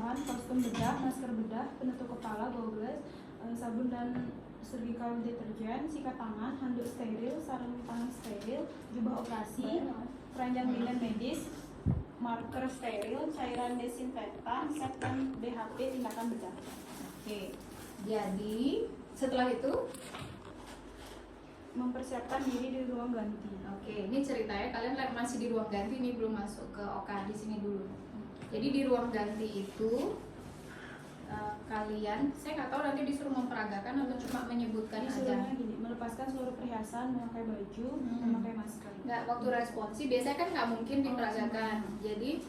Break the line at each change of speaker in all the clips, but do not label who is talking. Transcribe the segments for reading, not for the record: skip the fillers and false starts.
bahan kostum bedah, masker bedah, penutup kepala, goggles, sabun dan surgical deterjen, sikat tangan, handuk steril, sarung tangan steril, jubah operasi, keranjang linen medis, marker steril, cairan desinfektan, set dan BHP tindakan bedah.
Oke, jadi setelah itu
mempersiapkan diri di ruang ganti.
Oke, ini ceritanya kalian masih di ruang ganti, ini belum masuk ke OK di sini dulu. Jadi di ruang ganti itu kalian, saya nggak tahu nanti disuruh memperagakan atau cuma menyebutkan aja.
Disuruhnya gini, melepaskan seluruh perhiasan, memakai baju, memakai masker.
Nggak, waktu responsi biasanya kan nggak mungkin diperagakan. Jadi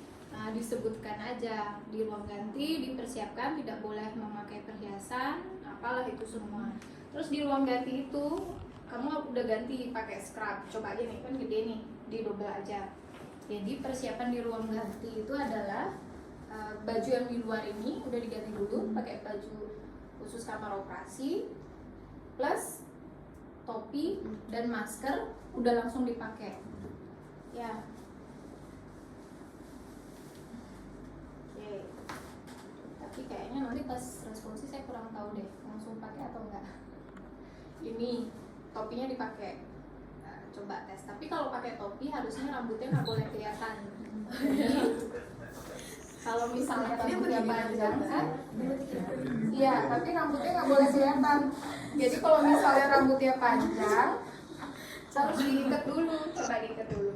disebutkan aja di ruang ganti, dipersiapkan tidak boleh memakai perhiasan, apalah itu semua. Terus di ruang ganti itu kamu udah ganti pakai scrub, coba aja nih, kan gede nih, didobel aja. Jadi persiapan di ruang ganti itu adalah baju yang di luar ini udah diganti dulu pakai baju khusus kamar operasi, plus topi dan masker udah langsung dipakai. Ya. Oke. Tapi kayaknya nanti pas responsi saya kurang tahu deh, langsung pakai atau enggak. Ini topinya dipakai. Coba tes. Tapi kalau pakai topi harusnya rambutnya nggak boleh kelihatan. Kalau misalnya rambutnya panjang kan? Iya, tapi rambutnya nggak boleh kelihatan. Jadi kalau misalnya rambutnya panjang, harus diikat dulu. Coba diikat dulu.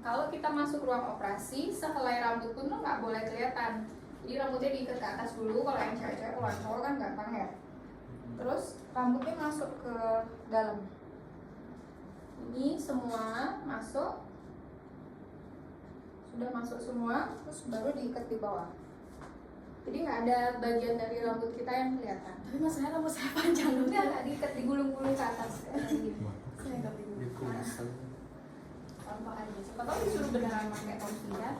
Kalau kita masuk ruang operasi, sehelai rambut pun tuh nggak boleh kelihatan. Jadi rambutnya diikat ke atas dulu. Kalau yang cewek-cewek, kalau yang cowok kan gampang ya. Terus rambutnya masuk ke dalam. Ini semua masuk. Sudah masuk semua, terus baru diikat di bawah. Jadi nggak ada bagian dari rambut kita yang kelihatan.
Tapi masalahnya rambut saya panjang.
Nggak diikat, digulung-gulung ke atas kayak gitu.
Saya nggak bingung.
Contoh aja. Siapa tahu disuruh beneran pakai topi ya.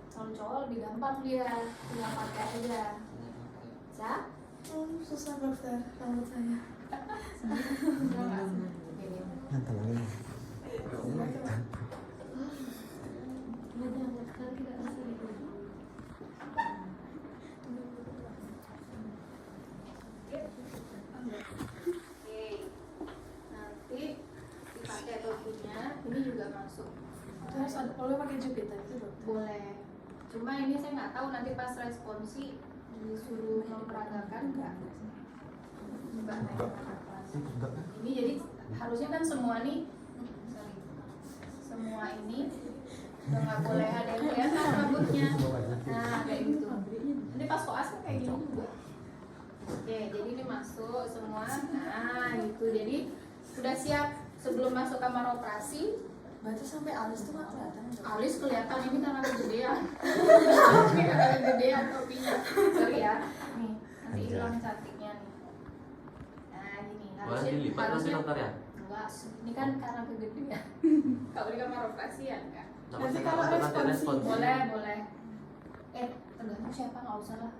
Kalau cowok lebih gampang dia, tinggal pakai aja. Bisa?
Susah dokter rambut saya.
Nanti dipakai topinya, ini juga masuk.
Terus ada boleh pakai jepitan itu dokter?
Boleh. Cuma ini saya nggak tahu nanti pas responsi disuruh memperagakan nggak. Coba ini jadi harusnya kan semua nih, semua ini udah nggak boleh ada yang kelihatan rambutnya. Nah kayak gitu. Nanti pas koas kan kayak gini juga. Oke, jadi ini masuk semua. Nah gitu. Jadi sudah siap sebelum masuk kamar operasi.
Berarti sampai alis tuh nggak kelihatan?
Alis kelihatan ini karena kegedean. Ini karena kegedean topinya. Sorry ya. Nih, nanti hilang cantiknya nih. Nah, gini.
Boleh dilipat nanti dokter ya?
Enggak, ini kan karena kegedean. Kalau di kamar operasi ya enggak.
Nanti kalau
nanti respon.
Boleh. Tergantung siapa, nggak usah lah.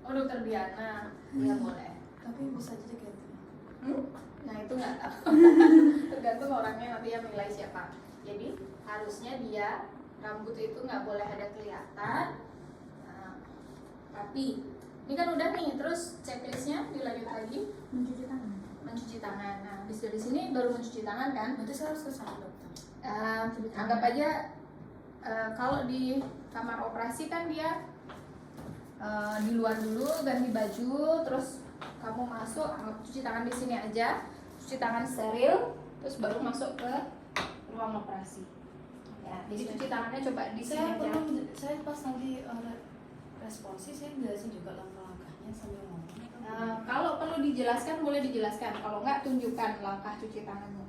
Oh, dokter Diana. Iya boleh.
Tapi bisa jadi kayak gitu.
Nah itu nggak tahu. Tergantung orangnya nanti yang nilai siapa. Jadi harusnya dia rambut itu nggak boleh ada kelihatan. Nah, tapi ini kan udah nih. Terus checklistnya dilanjut lagi.
Mencuci tangan.
Mencuci tangan. Nah dari sini baru mencuci tangan kan.
Berarti saya harus ke sana dokter.
Anggap aja kalau di kamar operasi kan dia di luar dulu ganti baju, terus kamu masuk cuci tangan di sini aja, cuci tangan steril, terus baru masuk ke ruang operasi. Ya, jadi cuci tangannya coba di sini aja.
Saya pas nanti responsi saya jelasin juga langkah-langkahnya sambil ngomong.
Kalau perlu dijelaskan boleh dijelaskan, kalau nggak tunjukkan langkah cuci tangannya.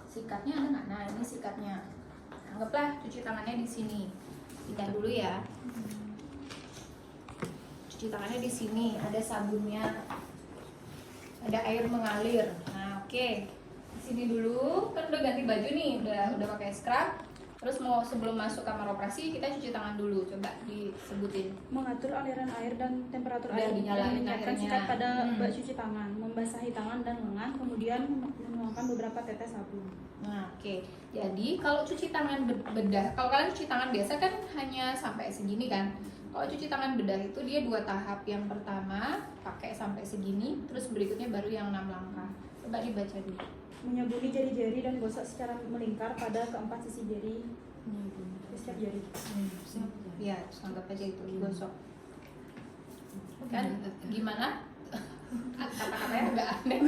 Sikatnya ada nggak? Nah ini sikatnya. Anggaplah cuci tangannya di sini. Pindah dulu ya. Cuci tangannya di sini, ada sabunnya, ada air mengalir. Nah, oke. Di sini dulu, kan udah ganti baju nih, udah pakai scrub. Terus mau sebelum masuk kamar operasi kita cuci tangan dulu, coba disebutin.
Mengatur aliran air dan temperatur
Udah
air,
dinyalain
menyiapkan
airnya.
sikat pada bak cuci tangan, membasahi tangan dan lengan, kemudian menuangkan beberapa tetes sabun.
Nah, oke. Jadi kalau cuci tangan bedah, kalau kalian cuci tangan biasa kan hanya sampai segini kan. Kalau cuci tangan bedah itu dia 2 tahap. Yang pertama pakai sampai segini, terus berikutnya baru yang 6 langkah. Coba dibaca dulu.
Menyabuni jari-jari dan gosok secara melingkar pada keempat sisi jari di setiap jari.
Ya, terus anggap aja itu digosok. Kan gimana? Kata-katanya agak aneh.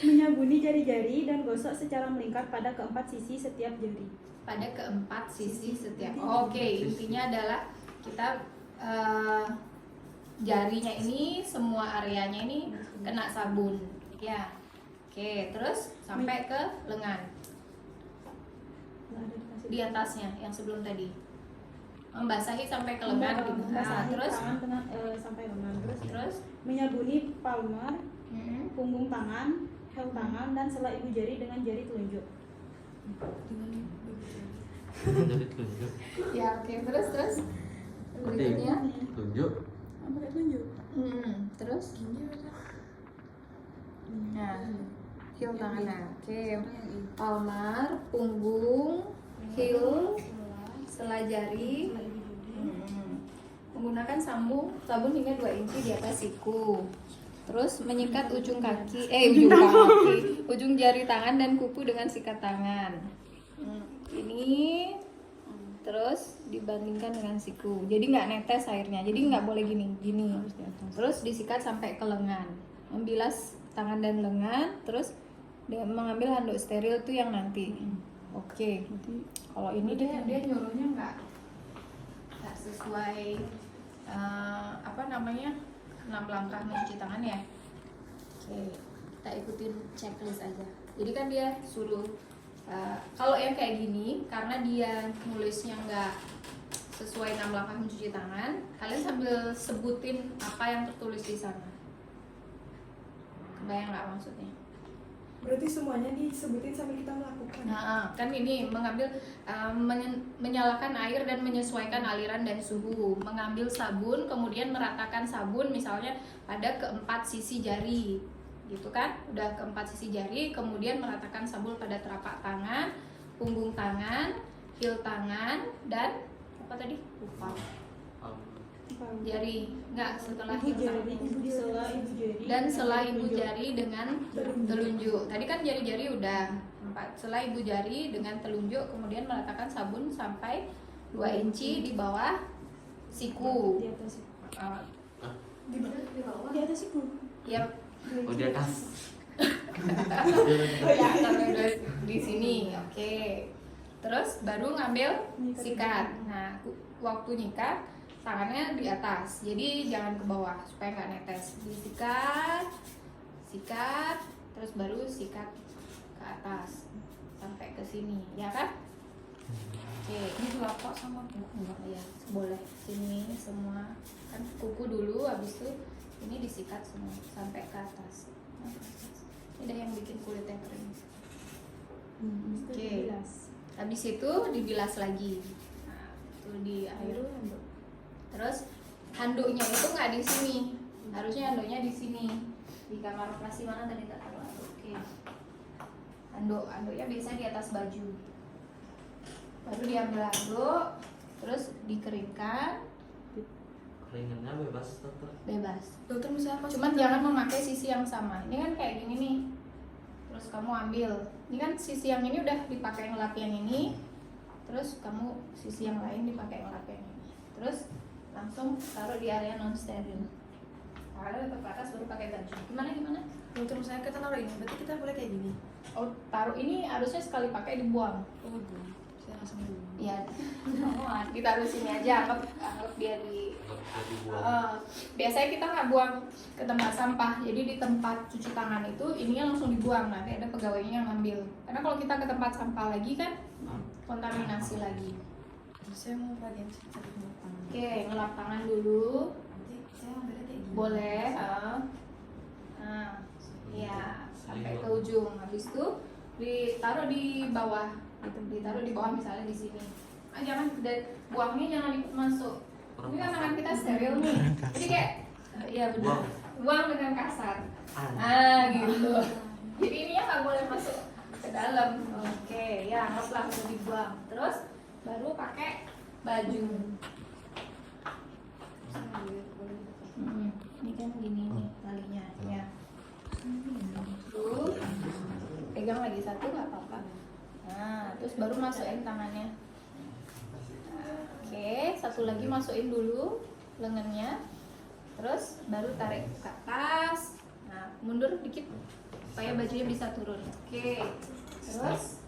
Menyabuni jari-jari dan gosok secara melingkar pada keempat sisi setiap jari.
Pada keempat sisi setiap. Oke, intinya adalah kita jarinya ini semua areanya ini kena sabun. Ya. Oke, terus sampai ke lengan.
Nggak ada dikasih.
Di atasnya yang sebelum tadi. Membasahi sampai ke lengan gitu. Nah,
Membasahi
terus
tangan dengan, sampai lengan.
terus
Menyabuni palmar,
mm-mm.
punggung tangan, heel tangan, dan sela ibu jari dengan jari telunjuk.
Jadi tunjuk.
Ya, oke, terus berikutnya.
Tunjuk.
Pakai telunjuk.
Terus nah, heel tangan. Nah, oke. Palmar, punggung, heel, sela jari. Menggunakan sabun hingga 2 inci di atas siku. Terus menyikat ujung jari tangan dan kuku dengan sikat tangan. Ini terus dibandingkan dengan siku. Jadi nggak netes airnya. Jadi nggak boleh gini. Terus disikat sampai ke lengan. Membilas tangan dan lengan. Terus dengan mengambil handuk steril tuh yang nanti. Oke. Kalau ini dia nyuruhnya nggak sesuai 6 langkah mencuci tangan ya. Oke, kita ikutin checklist aja. Jadi kan dia suruh kalau yang kayak gini karena dia nulisnya nggak sesuai 6 langkah mencuci tangan, kalian sambil sebutin apa yang tertulis di sana. Kebayang nggak maksudnya?
Berarti semuanya disebutin sambil kita melakukan.
Nah, kan ini mengambil menyalakan air dan menyesuaikan aliran dan suhu, mengambil sabun kemudian meratakan sabun misalnya pada keempat sisi jari, gitu kan? Udah keempat sisi jari, kemudian meratakan sabun pada telapak tangan, punggung tangan, heel tangan, dan apa tadi? Lupa. Jari, enggak setelah
Ibu
heel
jari,
tangan.
sela ibu jari,
Dan sela ibu
telunjuk.
jari dengan telunjuk. Tadi kan jari-jari udah 4. Sela ibu jari dengan telunjuk, kemudian meletakkan sabun sampai 2 inci di bawah siku.
Di atas siku.
Di mana? Di bawah.
Di atas siku.
Ya,
Oh di atas.
ya sampai di sini. Oke. Terus baru ngambil sikat. Nah, waktu nyikat tangannya di atas, jadi jangan ke bawah supaya nggak netes. Disikat, sikat, terus baru sikat ke atas sampai ke sini, ya kan? Oke,
Ini telapak sama kuku nggak?
ya boleh sini semua kan kuku dulu, habis itu ini disikat semua sampai ke atas. Ini dah yang bikin kulitnya kering. Oke. Habis itu dibilas lagi. Nah, itu di air. Terus handuknya itu nggak di sini, harusnya handuknya di sini. Di kamar operasi mana tadi tak tahu. Oke. Handuknya biasa di atas baju. Baru diambil handuk, terus dikeringkan,
Keringannya bebas dokter.
bebas.
Dokter misalnya pas
Cuman jangan memakai sisi yang sama. Ini kan kayak gini nih. Terus kamu ambil. Ini kan sisi yang ini udah dipakai ngelap yang ini. Terus kamu sisi yang lain dipakai ngelap yang ini. Terus langsung taruh di area non steril. Taruh tetap ke atas baru pakai baju. Gimana?
dokter misalnya kita naruh ini, berarti kita boleh kayak gini.
Oh, taruh ini harusnya sekali pakai dibuang.
Oh, Bu. Saya langsung dulu.
Iya. Ditaruh sini aja, anggap dia di biasanya kita nggak buang ke tempat sampah, jadi di tempat cuci tangan itu ininya langsung dibuang, nanti ada pegawainya yang ngambil. Karena kalau kita ke tempat sampah lagi kan kontaminasi lagi.
Saya mau bagian sikat tangan.
Oke, ngelap tangan dulu,
Nanti saya ambilnya kayak gini.
boleh. Nah, ya sampai ke ujung. Habis itu ditaruh di bawah gitu, ditaruh di bawah misalnya di sini. Jangan buangnya jangan masuk. Ini kan tangan kita steril nih, jadi kayak ya benar, buang dengan kasar. Gitu. Jadi ininya nggak boleh masuk ke dalam. Oke, ya anggaplah udah dibuang. Terus baru pakai baju. Ini kan gini nih talinya ya. Terus pegang lagi satu nggak apa-apa. Nah, terus baru masukin tangannya. Oke, satu lagi masukin dulu lengannya. Terus baru tarik ke atas. Nah, mundur dikit supaya bajunya bisa turun. Oke. Terus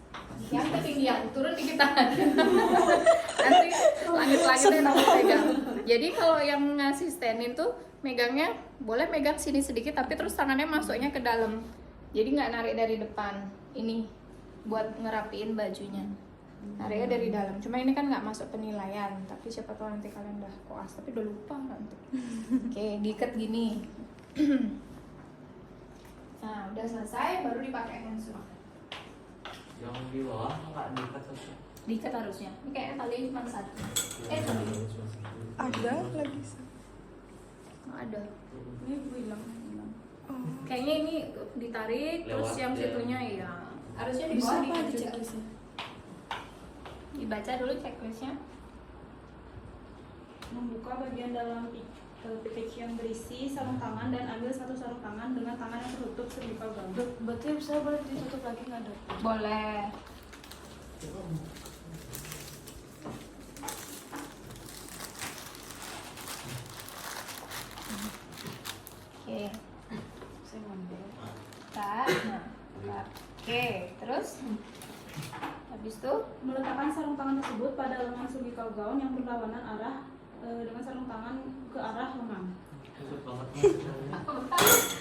yang ketinggian turun dikit tangannya. Nanti langit-langitnya kamu pegang. Jadi kalau yang ngasistenin tuh megangnya boleh megang sini sedikit tapi terus tangannya masuknya ke dalam. Jadi nggak narik dari depan. Ini buat ngerapiin bajunya. Nariknya dari dalam. Cuma ini kan nggak masuk penilaian. Tapi siapa tahu nanti kalian udah koas tapi udah lupa nanti. Oke, diikat gini. Nah, udah selesai baru dipakai handshoe.
Yang di bawah nggak diikat satu.
Diikat harusnya. Ini kayaknya talinya cuma satu.
Ada lagi.
Nggak ada.
Ini bilang.
Oh.
Kayaknya ini ditarik terus
Lewat
yang
ya.
situnya ya. Harusnya di
Bisa
bawah
apa
diikat
di
juga.
checklistnya?
Dibaca dulu checklistnya.
Membuka bagian dalam PPC yang berisi sarung tangan dan ambil satu sarung tangan dengan tangan yang tertutup cervical gown.
Berarti saya boleh ditutup lagi nggak dok?
Boleh. Oke.
Saya ngambil.
Nah, oke, terus habis itu
Meletakkan sarung tangan tersebut pada lengan cervical gown yang berlawanan arah dengan sarung tangan ke arah lengan.
Kusut banget.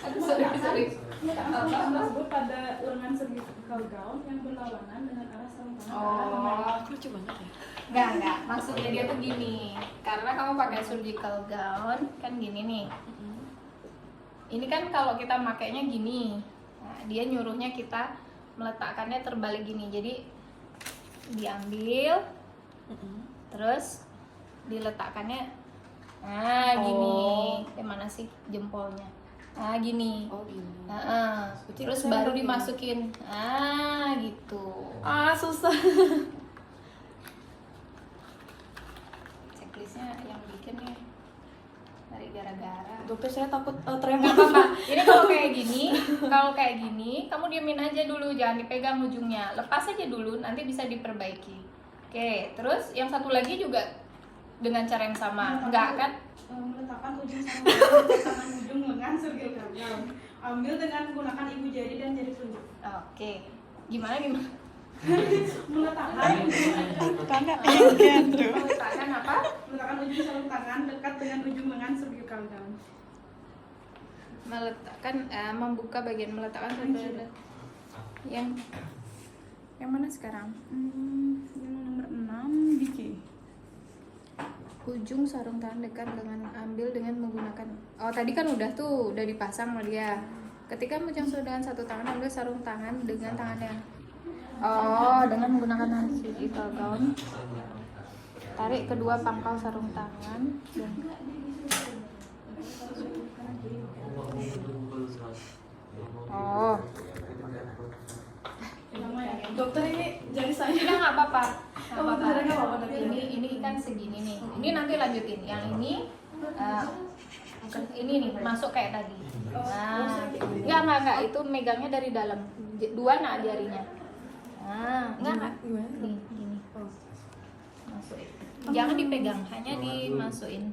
aduh sorry.
Meletakkan sarung tangan tersebut pada lengan cervical gown yang berlawanan dengan arah sarung tangan ke arah lengan.
Oh,
Lucu banget ya.
enggak. Maksudnya dia tuh gini. Karena kamu pakai surgical gown kan gini nih. Ini kan kalau kita makainya gini. Nah, dia nyuruhnya kita meletakkannya terbalik gini. Jadi diambil terus diletakkannya gini. Mana sih jempolnya? Gini.
Oh gini.
Terus
saya
baru
begini.
dimasukin. Gitu.
Susah.
Checklistnya yang bikin nih dari gara-gara.
Dokter saya takut
Nggak
tremor.
apa-apa. Ini kalau kayak gini, kamu diamin aja dulu, jangan dipegang ujungnya. Lepas aja dulu, nanti bisa diperbaiki. Oke, terus yang satu lagi juga dengan cara yang sama. Enggak kan?
Meletakkan ujung sarung tangan di tangan ujung lengan cervical gown. Ambil dengan menggunakan ibu jari dan jari telunjuk.
Oke. Gimana?
Meletakkan
Meletakkan apa?
meletakkan ujung sarung tangan dekat dengan ujung lengan cervical gown.
Meletakkan membuka bagian meletakkan yang mana sekarang?
Yang nomor 6 BK.
Ujung sarung tangan dekat dengan ambil dengan menggunakan. Oh, tadi kan udah dipasang sama dia. Ketika memegang dengan satu tangan, ambil sarung tangan dengan tangannya. Oh, dengan menggunakan tangan surgical gown. Tarik kedua pangkal sarung tangan dan oh,
Dokter ini jari saya.
ini nggak apa-apa. Nggak
Oh,
apa-apa.
beneran nggak apa-apa, tapi
Ini kan segini nih. Ini nanti lanjutin. Yang ini nih masuk kayak tadi. Nah, enggak. Itu megangnya dari dalam. Dua jarinya. Enggak.
Gimana?
Nih, gini. Masukin. Jangan dipegang, hanya dimasukin.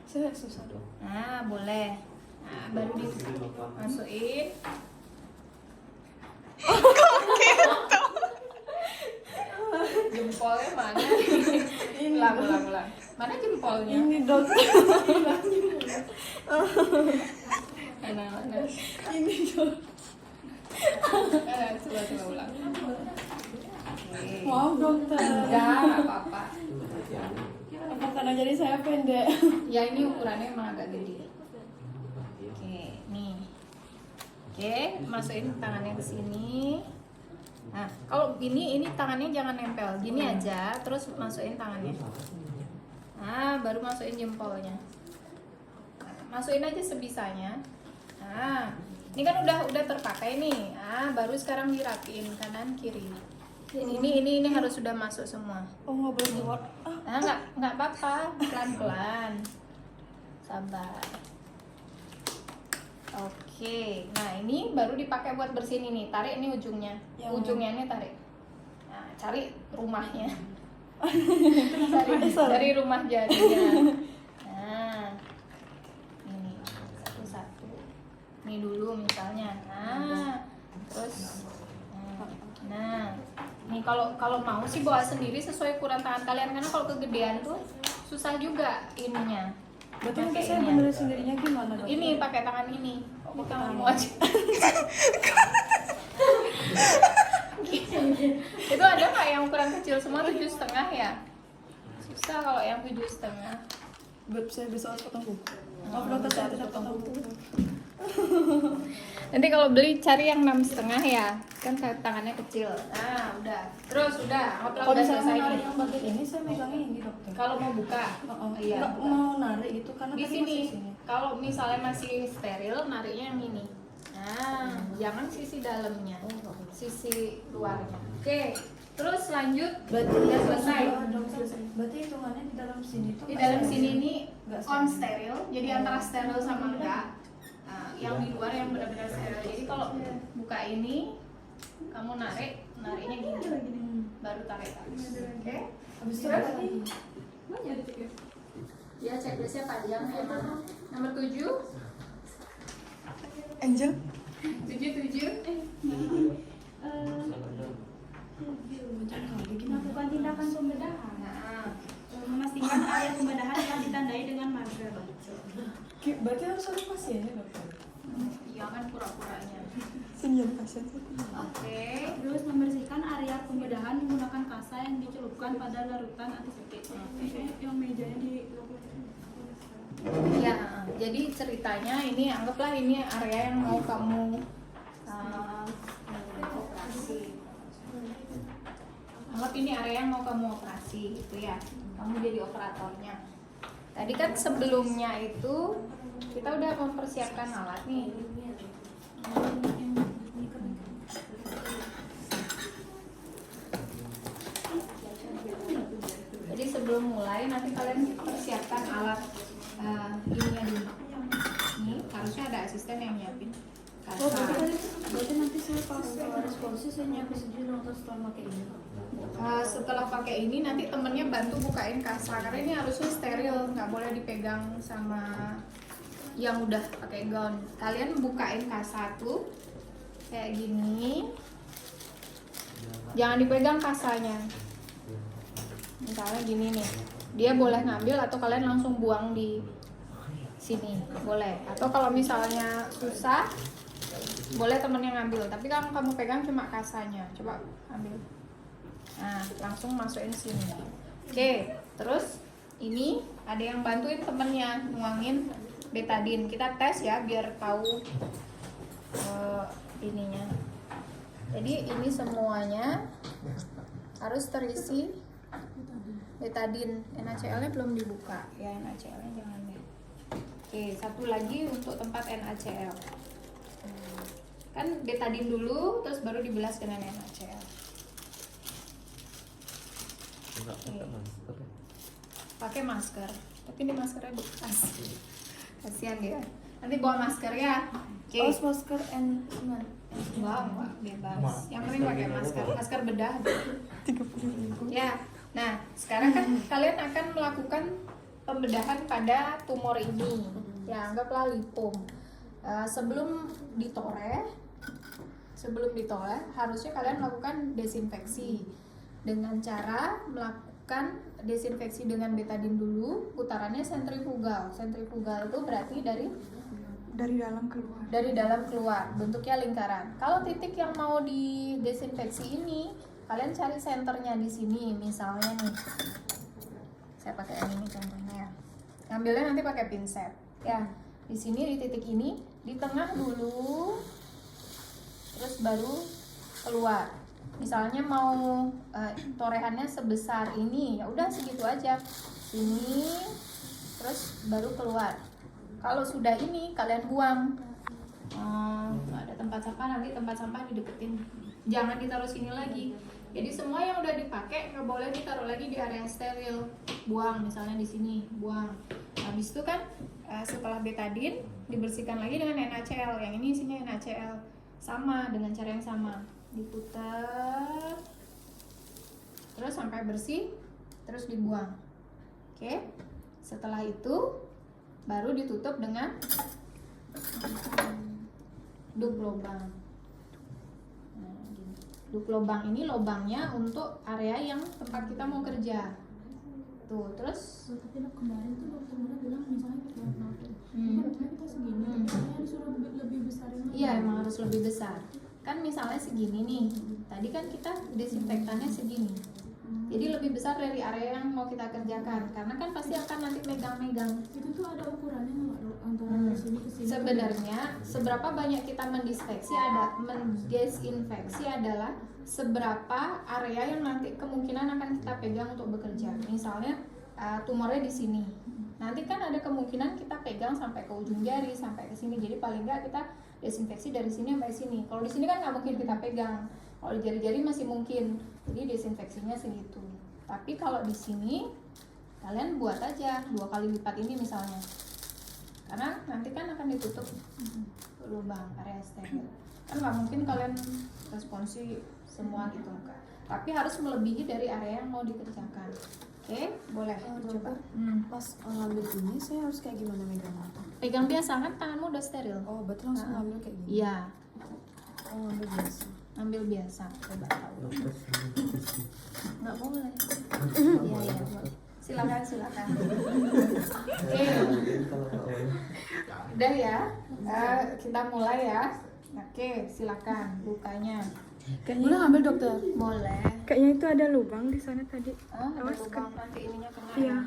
Saya susah dok.
Nah, boleh. Nah, baru dimasukin. Jempolnya mana? Ulang. Mana jempolnya?
Ini dok.
Mana?
Ini dok.
Coba ulang. Oke.
Maaf dokter.
Enggak apa-apa.
Apa karena jari saya pendek?
Ya ini ukurannya emang agak gede. Oke, nih. Oke, masukin tangannya ke sini. Nah, kalau ini tangannya jangan nempel, gini aja, terus masukin tangannya. Nah, baru masukin jempolnya. Nah, masukin aja sebisanya. Nah, ini kan udah terpakai nih. Nah, baru sekarang dirapiin kanan kiri. Ini harus sudah masuk semua.
Oh, nggak boleh dibuat.
Nah, nggak apa-apa, pelan-pelan. Sabar. Oke, nah ini baru dipakai buat bersihin ini. Tarik ini ujungnya, ujungnya ini tarik. Nah, cari rumahnya. Cari rumah jadinya. Nah, ini satu-satu. Ini dulu misalnya. Nah, terus, nah, ini kalau mau sih bawa sendiri sesuai ukuran tangan kalian, karena kalau kegedean tuh susah juga ininya.
Berarti nanti
Pakai
saya
ini.
benerin sendirinya gimana dok?
Ini pakai tangan ini. Ini tanganmu aja. Itu ada nggak yang ukuran kecil semua 7,5 ya? Susah kalau yang 7,5.
Saya bisa potong kuku. Maaf dokter, saya tidak potong kuku.
Nanti kalau beli cari yang 6,5 ya, kan tangannya kecil. Nah udah, terus udah.
Kalau misalnya mau narik yang bagian ini, saya megangnya yang di dokter.
Kalau mau buka, iya.
Nggak
buka.
mau narik itu karena
Di
tadi
sini.
masih sini.
Kalau misalnya masih steril, nariknya yang ini. Nah, jangan sisi dalamnya, sisi luarnya. Oke, terus lanjut.
Berarti
Udah selesai.
Berarti hitungannya di dalam sini tuh
Di
nggak
dalam
steril.
sini ini
Nggak
on
steril.
steril, jadi antara steril sama enggak. Nah, yang di luar yang benar-benar steril. Jadi kalau buka ini, kamu nariknya gini, baru tarik. Oke?
Habis itu
Terus?
apa lagi?
Ya checklistnya panjang ya. Nomor 7.
Angel.
7.
Melakukan tindakan pembedahan.
Nah,
Memastikan area pembedahan telah ditandai dengan marker.
Berarti harus ada pasiennya dokter.
iya kan pura-puranya.
Senyum pasien.
Oke.
Terus membersihkan area pembedahan menggunakan kasa yang dicelupkan pada larutan antiseptik. Yang mejanya di
Ya, jadi ceritanya ini anggaplah ini area yang mau kamu operasi. Anggap ini area yang mau kamu operasi gitu ya. Kamu jadi operatornya. Tadi kan sebelumnya itu kita udah mempersiapkan alat nih. Jadi sebelum mulai nanti kalian persiapkan alat ininya dulu. Ini harusnya ada asisten yang nyiapin.
Oh, berarti nanti saya pas responsif saya nyiapin sendiri dokter setelah pakai ini.
Setelah pakai ini nanti temennya bantu bukain kasa karena ini harusnya steril, nggak boleh dipegang sama yang udah pakai gaun. Kalian bukain kasa tuh kayak gini, jangan dipegang kasanya. Misalnya gini nih, dia boleh ngambil atau kalian langsung buang di sini, boleh. Atau kalau misalnya susah, boleh temennya ngambil. Tapi kan kamu pegang cuma kasanya, coba ambil. Nah, langsung masukin sini. Oke, terus ini ada yang bantuin temennya nuangin betadine. Kita tes ya biar tahu ininya. Jadi ini semuanya harus terisi betadine. NaCl-nya belum dibuka ya, NaCl-nya jangan deh. Oke, satu lagi untuk tempat NaCl. Kan betadine dulu, terus baru dibilas dengan NaCl. Pakai masker, tapi ini maskernya bekas. Kasihan dia. Nanti bawa masker ya. Oke.
Oh, masker N9.
Enggak, bebas. Yang penting pakai masker bedah.
30.000.
Ya. Nah, sekarang kan kalian akan melakukan pembedahan pada tumor ini. Ya, anggaplah lipom. Sebelum ditoleh harusnya kalian melakukan desinfeksi dengan cara melakukan desinfeksi dengan betadine dulu. Putarannya sentrifugal. Sentrifugal itu berarti dari dalam keluar, bentuknya lingkaran. Kalau titik yang mau didesinfeksi ini, kalian cari senternya di sini. Misalnya nih, saya pakai yang ini contohnya ya. Ngambilnya nanti pakai pinset. Ya, di sini di titik ini, di tengah dulu, terus baru keluar. Misalnya mau torehannya sebesar ini, ya udah segitu aja. Sini, terus baru keluar. Kalau sudah ini kalian buang. Ada tempat sampah, nanti tempat sampah dideketin. Jangan ditaruh sini lagi. Jadi semua yang udah dipakai nggak boleh ditaruh lagi di area steril. Buang, misalnya di sini, buang. Habis itu kan setelah betadin dibersihkan lagi dengan NaCl. Yang ini isinya NaCl. Sama dengan cara yang sama. Diputar terus sampai bersih, terus dibuang. Oke. Setelah itu baru ditutup dengan dup lubang. Nah, gini. Dup lubang ini lubangnya untuk area yang tempat kita mau kerja. Tuh, terus
Tapi kemarin tuh dokter Mona bilang misalnya kita kita segini, tapi disuruh lebih besarin lagi.
iya emang harus lebih besar. Kan misalnya segini nih. Tadi kan kita desinfektannya segini. Jadi lebih besar dari area yang mau kita kerjakan, karena kan pasti akan nanti megang-megang.
Itu tuh ada ukurannya nggak dok? Antara kesini ke sini.
Sebenarnya seberapa banyak kita mendesinfeksi adalah seberapa area yang nanti kemungkinan akan kita pegang untuk bekerja. Misalnya tumornya di sini, nanti kan ada kemungkinan kita pegang sampai ke ujung jari, sampai ke sini. Jadi paling nggak kita desinfeksi dari sini sampai sini. Kalau di sini kan nggak mungkin kita pegang. Kalau di jari-jari masih mungkin. Jadi desinfeksinya segitu. Tapi kalau di sini kalian buat aja 2 kali lipat ini misalnya. Karena nanti kan akan ditutup lubang area steril. Kan nggak mungkin kalian responsi semua gitu kan. Tapi harus melebihi dari area yang mau dikerjakan. Oke, boleh coba.
Pas ngambil ini saya harus kayak gimana megangnya?
Pegang biasa kan tanganmu udah steril.
Oh berarti langsung ngambil kayak gini?
Iya,
Oh ngambil biasa.
ambil biasa. Coba tahu. Nggak boleh. Iya iya. Silakan. Oke. Udah ya. Kita mulai ya. Oke, silakan bukanya.
Boleh ngambil dokter?
Boleh.
Kayaknya itu ada lubang di sana tadi.
Ada
Awas,
lubang nanti ininya kena.
Iya,
ya?